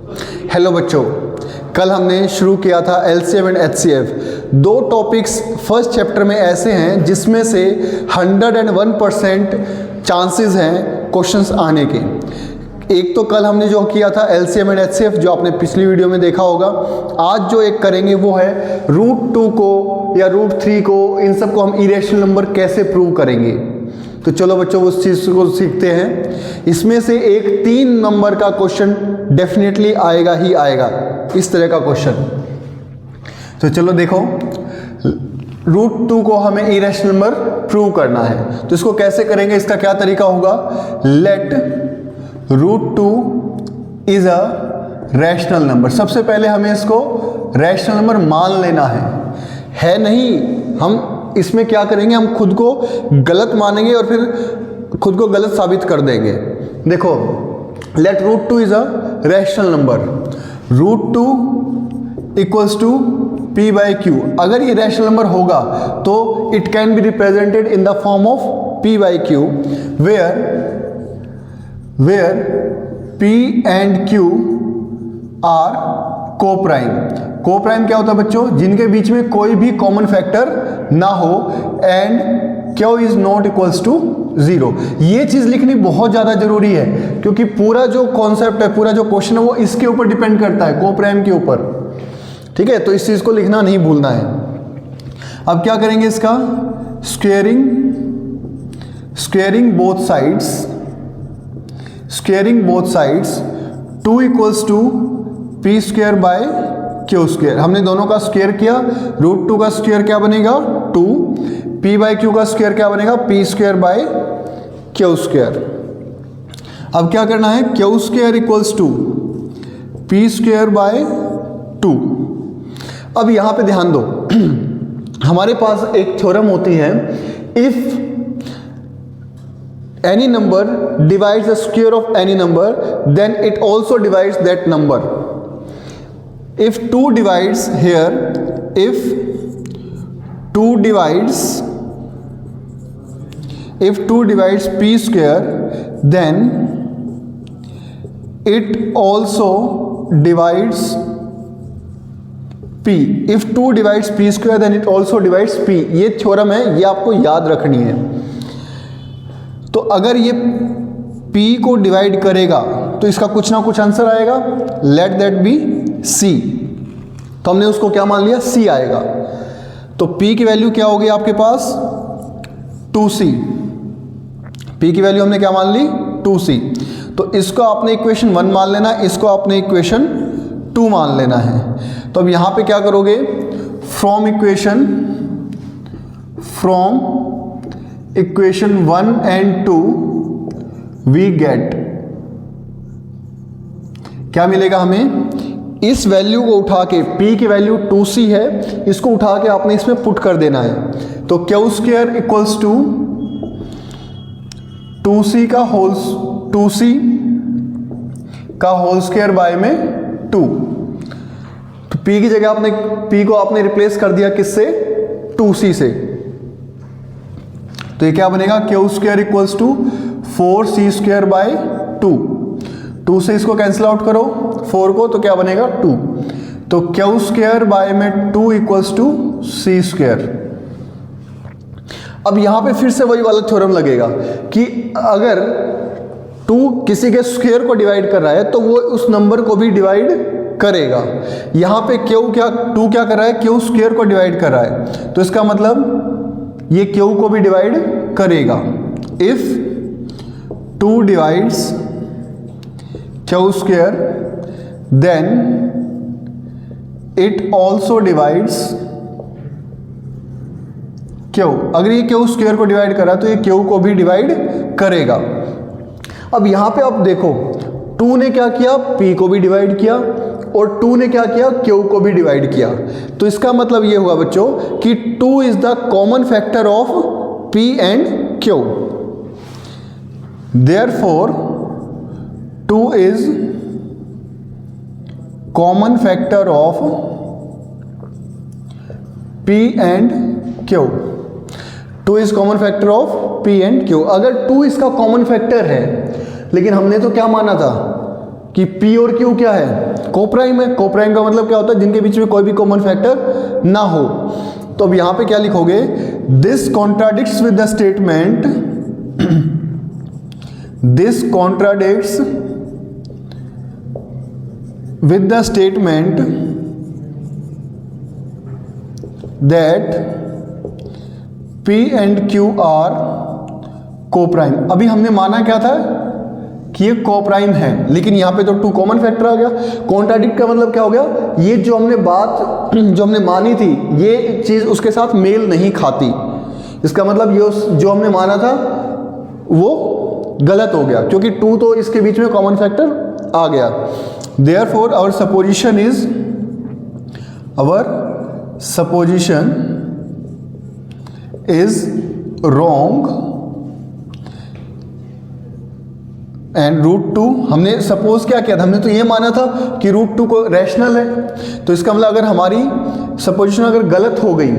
Hello बच्चों, कल हमने शुरू किया था एलसीएम एंड एचसीएफ। दो टॉपिक्स फर्स्ट चैप्टर में ऐसे हैं जिसमें से 101% चांसेस हैं क्वेश्चंस आने के। एक तो कल हमने जो किया था एलसीएम एंड एचसीएफ, जो आपने पिछली वीडियो में देखा होगा। आज जो एक करेंगे वो है √2 को या √3 को, इन सब को हम इरेशनल नंबर कैसे प्रूव करेंगे। तो चलो बच्चों उस चीज़ को सीखते हैं। इसमें से एक 3 नंबर का क्वेश्चन डेफिनेटली आएगा ही आएगा, इस तरह का क्वेश्चन। तो चलो देखो, √2 को हमें इरेशनल नंबर प्रूव करना है। तो इसको कैसे करेंगे, इसका क्या तरीका होगा। Let √2 is a rational number. सबसे पहले हमें इसको रैशनल नंबर मान लेना है नहीं। हम इसमें क्या करेंगे, हम खुद को गलत मानेंगे और फिर खुद को गलत साबित कर देंगे। देखो, let √2 is a rational number. √2 equals to p/q। अगर ये रैशनल नंबर होगा तो it can be represented in the form of p/q, where p and q are coprime. Coprime क्या होता है बच्चों, जिनके बीच में कोई भी कॉमन फैक्टर ना हो, and q is not equals to 0। ये चीज लिखनी बहुत ज्यादा जरूरी है, क्योंकि पूरा जो कॉन्सेप्ट है, पूरा जो क्वेश्चन है, वो इसके ऊपर डिपेंड करता है, कोप्राइम के ऊपर। ठीक है, तो इस चीज को लिखना नहीं भूलना है। अब क्या करेंगे, इसका squaring both sides 2 equals to p²/q²। हमने दोनों का स्क्वायर किया। √2 का स्क्वायर क्या बनेगा 2, p/q का स्क्वायर क्या बनेगा p²/q²। अब क्या करना है, q² इक्वल्स टू p²/2। अब यहां पे ध्यान दो, हमारे पास एक थ्योरम होती है, if any number divides the square of any number, then it also divides that number. If 2 divides here, if 2 divides p², then it also divides p. If 2 divides p², then it also divides p. ये theorem है, ये आपको याद रखनी है। तो अगर ये p को डिवाइड करेगा तो इसका कुछ ना कुछ आंसर आएगा। Let that be c। तो हमने उसको क्या मान लिया, c आएगा। तो p की वैल्यू क्या होगी आपके पास 2c। p की वैल्यू हमने क्या मान ली 2c। तो इसको आपने इक्वेशन 1 मान लेना, इसको आपने इक्वेशन 2 मान लेना है। तो अब यहां पे क्या करोगे, from equation 1 and 2 we get, क्या मिलेगा हमें, इस वैल्यू को उठा के, p की वैल्यू 2c है, इसको उठा के आपने इसमें पुट कर देना है। तो q² इक्वल्स टू 2c का होल स्क्वायर बाय में 2। तो p की जगह आपने p को आपने रिप्लेस कर दिया किससे, 2c से। तो ये क्या बनेगा, q² इक्वल्स टू 4c²/2। 2 से इसको कैंसिल आउट करो 4 को, तो क्या बनेगा 2। तो q² बाय में 2 इक्वल्स टू c²। अब यहां पे फिर से वही वाला थ्योरम लगेगा कि अगर 2 किसी के स्क्वायर को डिवाइड कर रहा है तो वो उस नंबर को भी डिवाइड करेगा। यहां पे q क्या 2 क्या कर रहा है, q² को डिवाइड कर रहा है, तो इसका मतलब ये q को भी डिवाइड करेगा। If 2 divides q², then it also divides q। अगर ये q² को डिवाइड कर रहा है तो ये q को भी डिवाइड करेगा। अब यहां पे आप देखो, 2 ने क्या किया, p को भी डिवाइड किया, और 2 ने क्या किया, q को भी डिवाइड किया। तो इसका मतलब ये हुआ बच्चों कि 2 is the common factor of p and q। Therefore 2 is common factor of p and q। 2 is common factor of p and q। अगर 2 इसका कॉमन फैक्टर है, लेकिन हमने तो क्या माना था, कि P और Q क्या है, कोप्राइम है। कोप्राइम का मतलब क्या होता है, जिनके बीच में कोई भी कॉमन फैक्टर ना हो। तो अब यहां पे क्या लिखोगे, this contradicts with the statement, this contradicts with the statement that P and Q are coprime. अभी हमने माना क्या था कि ये कोप्राइम है, लेकिन यहाँ पे तो टू कॉमन फैक्टर आ गया। कॉन्ट्राडिक्ट का मतलब क्या हो गया, ये जो हमने बात जो हमने मानी थी ये चीज़ उसके साथ मेल नहीं खाती। इसका मतलब ये जो हमने माना था वो गलत हो गया, क्योंकि टू तो इसके बीच में कॉमन फैक्टर आ गया। Therefore our supposition is wrong and √2, हमने सपोज क्या किया था, हमने तो ये माना था कि √2 को रैशनल है। तो इसका मतलब अगर हमारी सपोजिशन अगर गलत हो गई,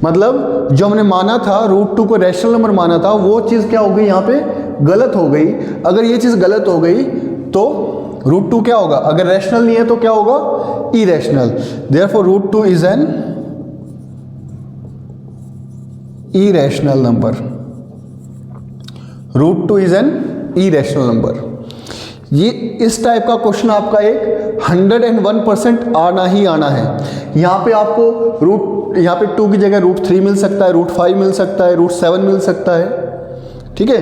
मतलब जो हमने माना था √2 को रैशनल नंबर माना था, वो चीज़ क्या हो गई, यहाँ पे गलत हो गई। अगर ये चीज़ गलत हो गई तो √2 क्या होगा, अगर रैशनल नहीं है तो क्या होगा, irrational. Therefore √2 is an irrational number, √2 is an irrational number. ये इस टाइप का क्वेश्चन आपका एक 101% आना ही आना है। यहाँ पे आपको यहाँ पे 2 की जगह √3 मिल सकता है, √5 मिल सकता है, √7 मिल सकता है, ठीक है।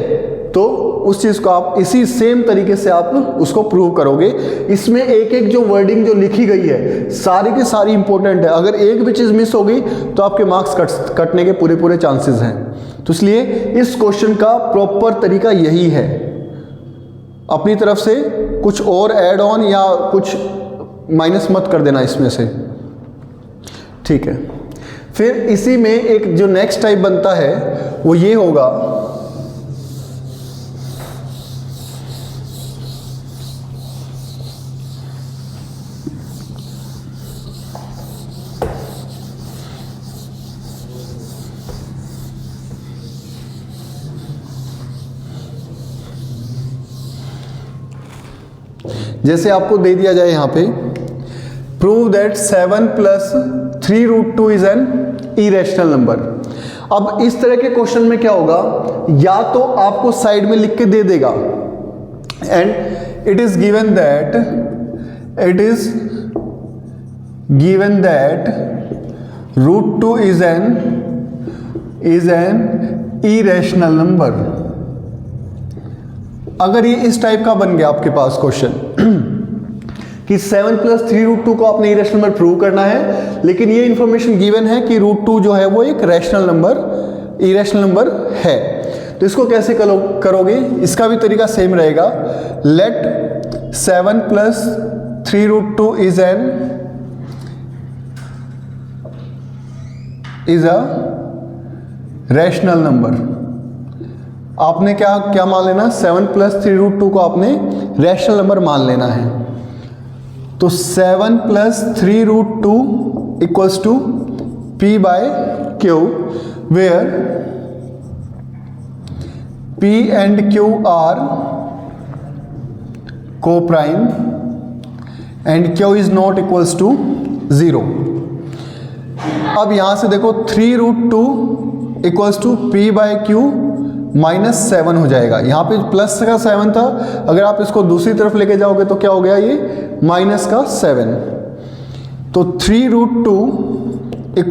तो उस चीज़ को आप इसी सेम तरीके से आप उसको प्रूव करोगे। इसमें एक एक जो वर्डिंग जो लिखी गई है सारी की सारी इंपॉर्टेंट है। अगर एक भी चीज़ मिस हो गई तो आपके मार्क्स कटने के पूरे चांसेस हैं। तो इसलिए इस क्वेश्चन का प्रॉपर तरीका यही है। अपनी तरफ से कुछ और ऐड ऑन या कुछ माइनस मत कर देना इसमें से, ठीक है। फिर इसी में एक जो नेक्स्ट टाइप बनता है वो ये होगा, जैसे आपको दे दिया जाए यहाँ पे, prove that 7 + 3√2 is an irrational number. अब इस तरह के क्वेश्चन में क्या होगा, या तो आपको साइड में लिख के दे देगा and it is given that √2 is an irrational number. अगर ये इस टाइप का बन गया आपके पास क्वेश्चन कि 7 + 3√2 को आपने इरेशनल नंबर प्रूव करना है, लेकिन ये इंफॉर्मेशन गिवन है कि √2 जो है वो एक रैशनल नंबर इरेशनल नंबर है, तो इसको कैसे करोगे, इसका भी तरीका सेम रहेगा। Let 7 + 3√2 is a rational number. आपने क्या मान लेना, 7 + 3√2 को आपने रैशनल नंबर मान लेना है। तो 7 + 3√2 = P/Q, where P and Q are co-prime and Q is not equals to 0। अब यहां से देखो 3√2 = P/Q -7 हो जाएगा। यहाँ पे प्लस का 7 था, अगर आप इसको दूसरी तरफ लेके जाओगे तो क्या हो गया, ये माइनस का 7। तो 3√2 =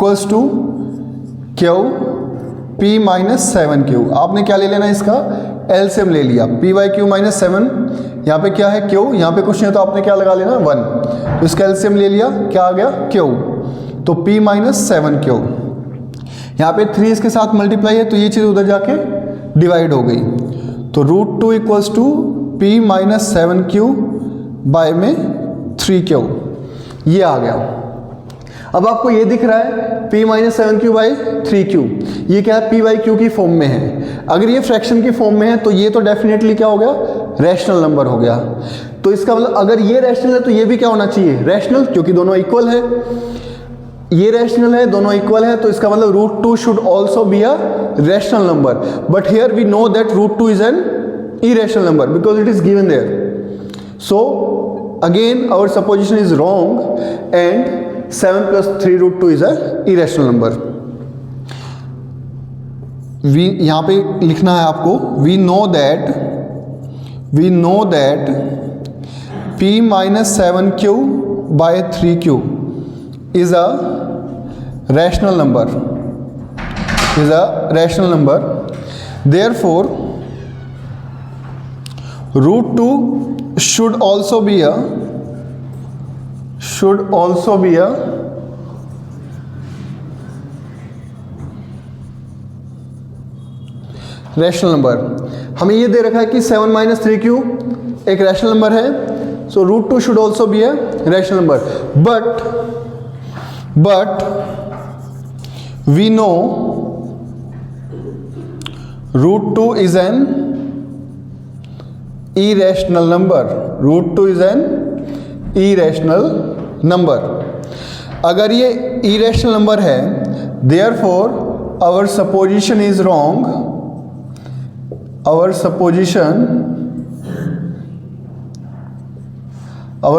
Q P -7Q। आपने क्या ले लेना, इसका एलसीएम ले लिया। P/Q -7, यहाँ पे क्या है Q, यहाँ पे कुछ नहीं है तो आपने क्या लगा लेना 1, तो इसका एलसीएम ले लिया, क्या आ गया Q। तो P -7Q, यहाँ पे 3 इसके साथ मल्टीप्लाई है तो ये चीज़ उधर जाके डिवाइड हो गई। तो √2 = P -7Q बाय में 3Q, ये आ गया। अब आपको ये दिख रहा है P -7Q बाई 3Q, ये क्या है, P/Q की फॉर्म में है। अगर ये फ्रैक्शन की फॉर्म में है तो ये तो डेफिनेटली क्या हो गया, रैशनल नंबर हो गया। तो इसका मतलब अगर ये रैशनल है तो ये भी क्या होना चाहिए, रैशनल, क्योंकि दोनों इक्वल है। ये रैशनल है, दोनों इक्वल है, तो इसका मतलब √2 should also be a rational number. But here we know that √2 is an irrational number because it is given there. So again our supposition is wrong and 7 plus 3 root 2 is a irrational number. we यहाँ पे लिखना है आपको, we know that p minus 7q by 3q is a rational number, therefore root 2 should also be a rational number. हमें ये दे रखा है कि 7 माइनस 3q एक रैशनल नंबर है, so root 2 should also be a rational number. But we know root 2 is an irrational number. Root 2 is an irrational number. अगर ये irrational number है, therefore our supposition is wrong. Our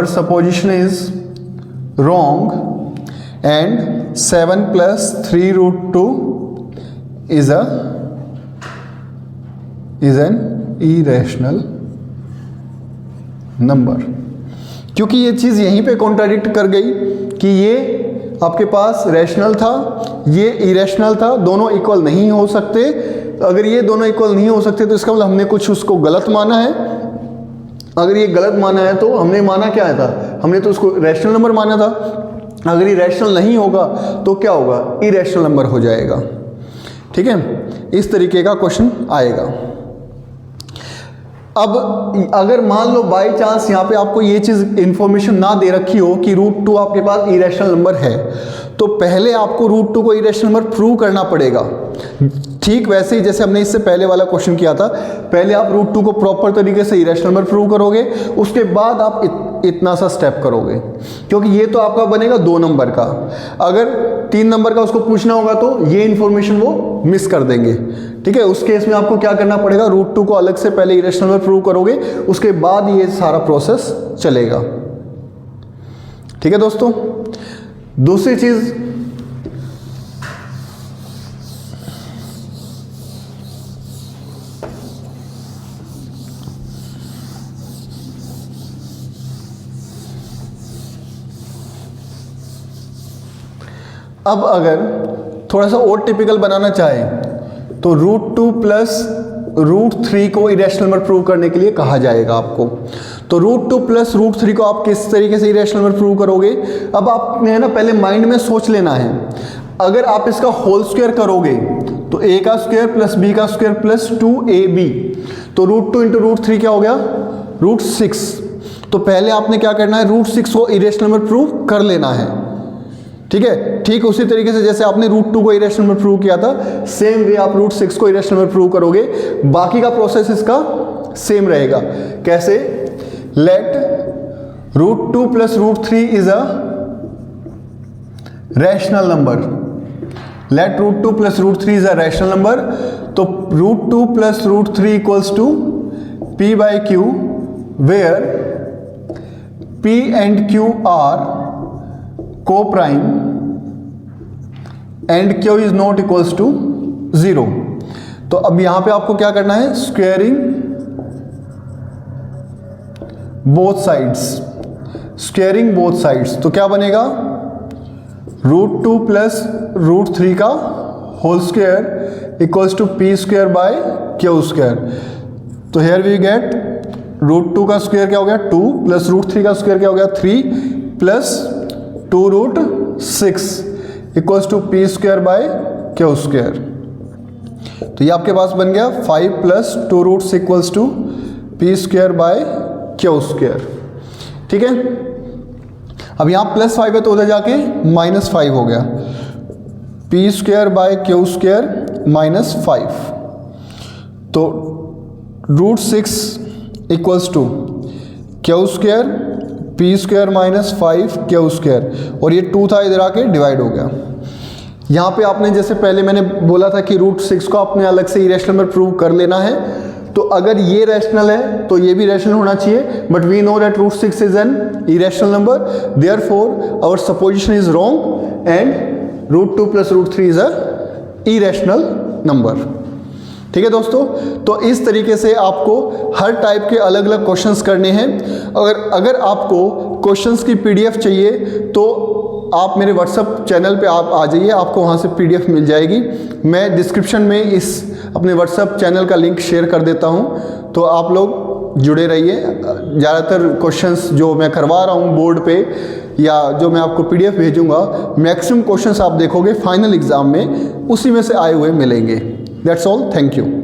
supposition is wrong and 7 plus 3 root 2 is an irrational number. क्योंकि ये चीज़ यहीं पे contradict कर गई कि ये आपके पास रैशनल था, ये इरेशनल था, दोनों इक्वल नहीं हो सकते. अगर ये दोनों इक्वल नहीं हो सकते तो इसका मतलब हमने कुछ उसको गलत माना है. अगर ये गलत माना है तो हमने माना क्या था, हमने तो उसको रैशनल नंबर माना था. अगर ये रैशनल नहीं होगा तो क्या होगा, इरेशनल नंबर हो जाएगा. ठीक है, इस तरीके का क्वेश्चन आएगा. अब अगर मान लो बाय चांस यहाँ पे आपको ये चीज़ इन्फॉर्मेशन ना दे रखी हो कि रूट 2 आपके पास इरेशनल नंबर है, तो पहले आपको रूट 2 को इरेशनल नंबर प्रूव करना पड़ेगा. ठीक वैसे ही जैसे हमने इससे पहले वाला क्वेश्चन किया था, पहले आप रूट 2 को प्रॉपर तरीके से इरेशनल नंबर प्रूव करोगे, उसके बाद आप इतना सा स्टेप करोगे. क्योंकि ये तो आपका बनेगा 2 नंबर का, अगर 3 नंबर का उसको पूछना होगा तो ये इन्फॉर्मेशन वो मिस कर देंगे. ठीक है, उस केस में आपको क्या करना पड़ेगा, रूट 2 को अलग से पहले इरेशनल नंबर प्रूव करोगे, उसके बाद ये सारा प्रोसेस चलेगा. ठीक है दोस्तों. दूसरी चीज़, अब अगर थोड़ा सा और टिपिकल बनाना चाहें तो रूट 2 प्लस रूट 3 को इरेशनल नंबर प्रूव करने के लिए कहा जाएगा आपको. तो रूट 2 प्लस रूट 3 को आप किस तरीके से इरेशनल नंबर प्रूव करोगे, अब आपने है ना पहले माइंड में सोच लेना है. अगर आप इसका होल स्क्वायर करोगे तो a का स्क्वायर प्लस b का स्क्वायर प्लस 2ab, तो रूट 2 इंटू रूट 3 क्या हो गया, रूट 6. तो पहले आपने क्या करना है, रूट 6 को इरेशनल नंबर प्रूव कर लेना है. ठीक है, ठीक उसी तरीके से जैसे आपने रूट 2 को इरेशनल नंबर प्रूव किया था, सेम वे आप रूट 6 को इरेशनल नंबर प्रूव करोगे. बाकी का प्रोसेस इसका सेम रहेगा. कैसे, let root 2 plus root 3 is a rational number. Let root 2 plus root 3 is a rational number. तो root 2 plus root 3 equals to p by q, where p and q are co-prime and q is not equals to 0. तो अब यहां पे आपको क्या करना है, squaring both sides. तो क्या बनेगा, रूट 2 प्लस रूट 3 का whole square equals to p square by q square. तो हेयर वी गेट रूट 2 का स्क्वायर क्या हो गया 2 प्लस रूट 3 का स्क्वायर क्या हो गया 3 plus 2 root 6 equals to p square by q square. तो ये आपके पास बन गया 5 plus 2 root 6 equals to p square by q square. ठीक है, अब यहाँ प्लस 5 है तो उधर जाके माइनस 5 हो गया, p square by q square minus 5. तो root 6 equals to q square p square minus 5 q square, और ये 2 था इधर आके डिवाइड हो गया. यहाँ पे आपने जैसे पहले मैंने बोला था कि रूट 6 को आपने अलग से इरेशनल नंबर प्रूव कर लेना है, तो अगर ये रैशनल है तो ये भी रैशनल होना चाहिए, but we know that √6 is an irrational number, therefore our supposition is wrong and √2 + √3 is a irrational number. ठीक है दोस्तों, तो इस तरीके से आपको हर टाइप के अलग अलग क्वेश्चंस करने हैं। अगर आपको क्वेश्चंस की पीडीएफ चाहिए तो आप मेरे व्हाट्सएप चैनल पे आप आ जाइए, आपको वहाँ से पीडीएफ मिल जाएगी। मैं डिस्क्रिप्शन में इस अपने व्हाट्सएप चैनल का लिंक शेयर कर देता हूँ, तो आप लोग जुड़े रहिए। ज़्यादातर क्वेश्चंस जो मैं करवा रहा हूँ बोर्ड पे या जो मैं आपको पीडीएफ भेजूँगा, मैक्सिमम क्वेश्चंस आप देखोगे फाइनल एग्ज़ाम में उसी में से आए हुए मिलेंगे। That's all. Thank you.